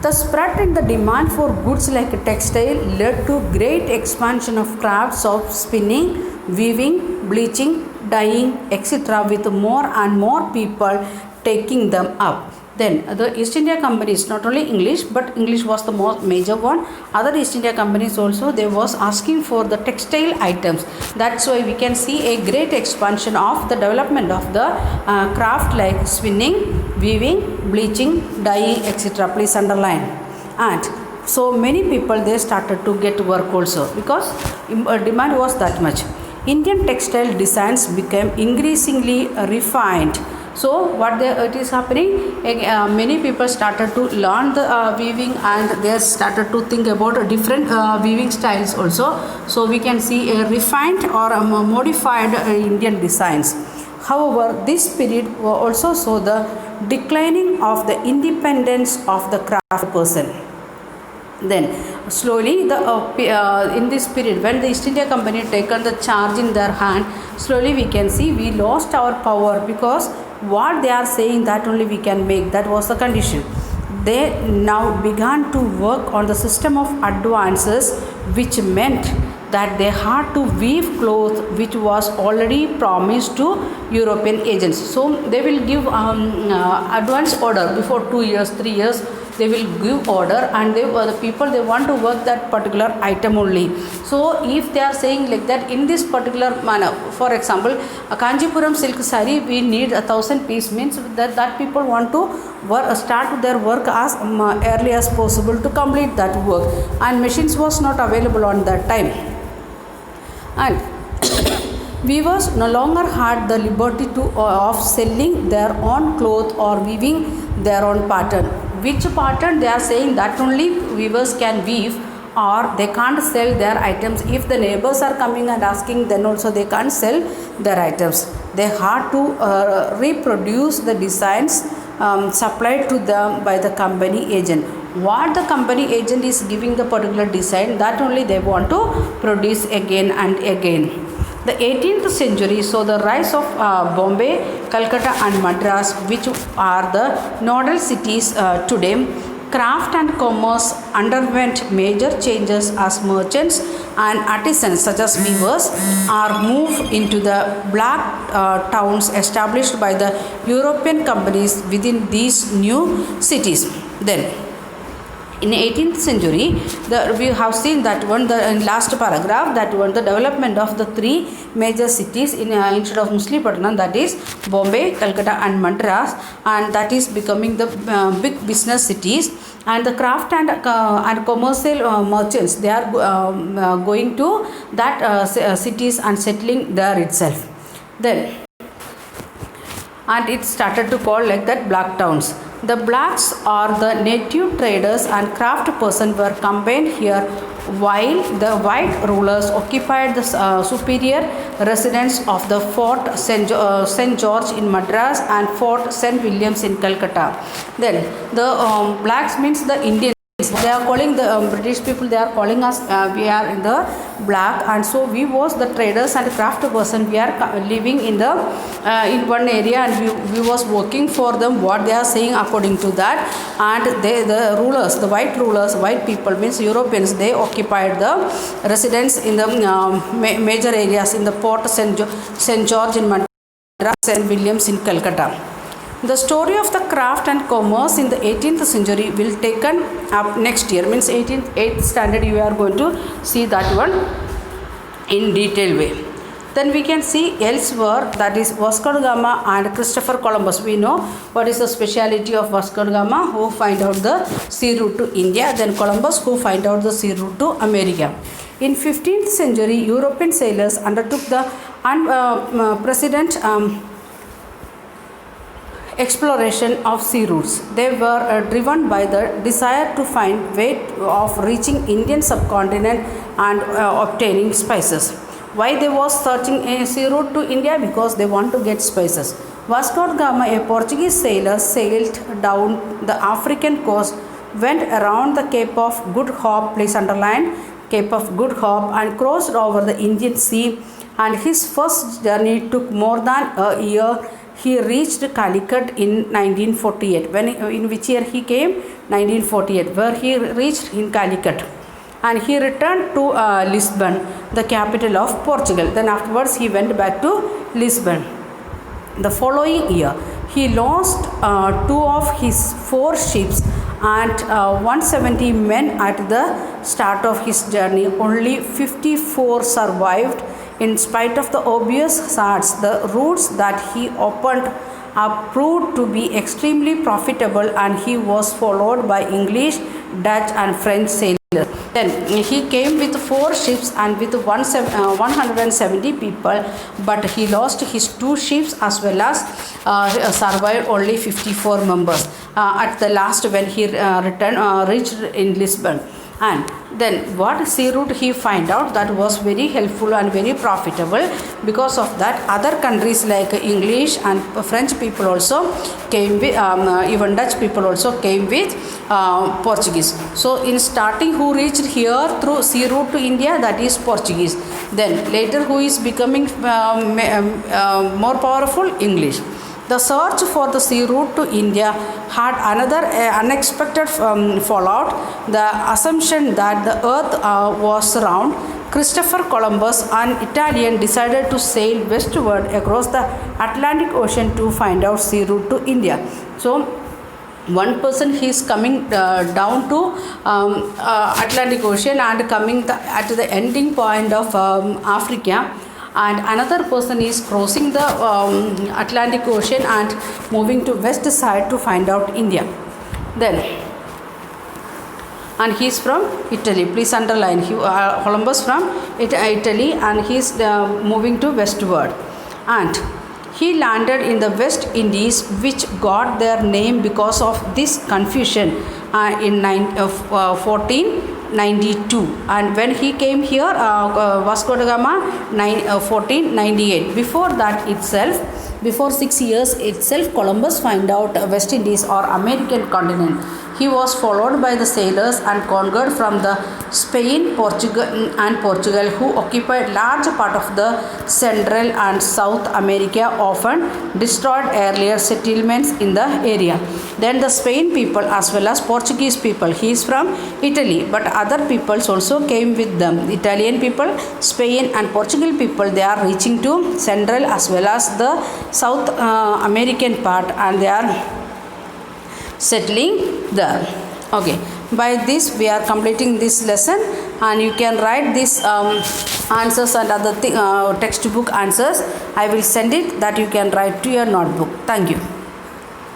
The spread in the demand for goods like textile led to great expansion of crafts of spinning, weaving, bleaching, dyeing, etc., with more and more people taking them up. Then the East India companies, not only English, but English was the most major one. Other East India companies also, they was asking for the textile items. That's why we can see a great expansion of the development of the craft like spinning, weaving, bleaching, dyeing, etc. Please underline. And so many people, they started to get work also because demand was that much. Indian textile designs became increasingly refined. So what it is happening, many people started to learn the weaving, and they started to think about different weaving styles also. So we can see a refined or a modified Indian designs. However, this period also saw the declining of the independence of the craft person. Then slowly in this period, when the East India Company taken the charge in their hand, slowly we can see we lost our power, because what they are saying, that only we can make. That was the condition. They now began to work on the system of advances, which meant that they had to weave cloth which was already promised to European agents. So they will give advance order before 2 years, 3 years. They will give order, and the people, they want to work that particular item only. So if they are saying like that, in this particular manner, for example, a Kanjipuram silk saree, we need 1,000 piece, means that people want to start their work as early as possible to complete that work, and machines was not available on that time. And weavers no longer had the liberty of selling their own cloth or weaving their own pattern. Which pattern they are saying, that only weavers can weave, or they can't sell their items. If the neighbors are coming and asking, then also they can't sell their items. They had to reproduce the designs supplied to them by the company agent. What the company agent is giving the particular design, that only they want to produce again and again. The 18th century saw the rise of Bombay, Calcutta and Madras, which are the nodal cities today. Craft and commerce underwent major changes as merchants and artisans such as weavers are moved into the black towns established by the European companies within these new cities. Then in 18th century, we have seen that one, in last paragraph, that one, the development of the 3 major cities instead of Machilipatnam, that is Bombay, Calcutta and Madras, and that is becoming the big business cities. And the craft and commercial merchants, they are going to that cities and settling there itself. Then, and it started to call like that black towns. The blacks, or the native traders and craft person, were combined here, while the white rulers occupied the superior residence of the Fort St. George in Madras and Fort St. Williams in Calcutta. Then the blacks means the Indians. They are calling the British people, they are calling us, we are in the black, and so we was the traders and craft person. We are living in the in one area, and we was working for them, what they are saying according to that. And the rulers, the white rulers, white people means Europeans, they occupied the residence in the major areas in the Port St. George in Madras, St. Williams in Calcutta. The story of the craft and commerce in the 18th century will taken up next year, means 8th standard, you are going to see that one in detail way. Then we can see elsewhere, that is Vasco da Gama and Christopher Columbus. We know what is the speciality of Vasco da Gama, who find out the sea route to India, then Columbus, who find out the sea route to America. In 15th century, European sailors undertook the unprecedented exploration of sea routes. They were driven by the desire to find way of reaching Indian subcontinent and obtaining spices. Why they was searching a sea route to India? Because they want to get spices. Vasco da Gama, a Portuguese sailor, sailed down the African coast, went around the Cape of Good Hope, please underline, Cape of Good Hope, and crossed over the Indian Sea. And his first journey took more than a year. He reached Calicut in 1948. In which year he came? 1948, where he reached in Calicut. And he returned to Lisbon, the capital of Portugal. Then afterwards he went back to Lisbon. The following year, he lost two of his four ships and 170 men at the start of his journey. Only 54 survived. In spite of the obvious odds, the routes that he opened up proved to be extremely profitable, and he was followed by English, Dutch, and French sailors. Then he came with four ships and with 170 people, but he lost his two ships as well as survived only 54 members at the last when he reached in Lisbon. And then what sea route he find out that was very helpful and very profitable. Because of that, other countries like English and French people also came with, even Dutch people also came with Portuguese. So in starting, who reached here through sea route to India, that is Portuguese. Then later, who is becoming more powerful? English. The search for the sea route to India had another unexpected fallout. The assumption that the earth was round. Christopher Columbus, an Italian, decided to sail westward across the Atlantic Ocean to find out sea route to India. So one person he is coming down to Atlantic Ocean and coming at the ending point of Africa, and another person is crossing the Atlantic Ocean and moving to west side to find out India. Then, and he is from Italy. Please underline, Columbus from Italy, and he is moving to westward. And he landed in the West Indies, which got their name because of this confusion in 1492. And when he came here, Vasco da Gama, 1498. Before that itself, before 6 years itself, Columbus find out West Indies or American continent. He was followed by the sailors and conquered from the Spain, Portugal, who occupied large part of the Central and South America, often destroyed earlier settlements in the area. Then the Spain people as well as Portuguese people. He is from Italy, but other peoples also came with them. Italian people, Spain and Portugal people, they are reaching to Central as well as the South American part, and they are settling there. Okay, by this we are completing this lesson, and you can write these answers and other textbook answers. I will send it that you can write to your notebook. Thank you.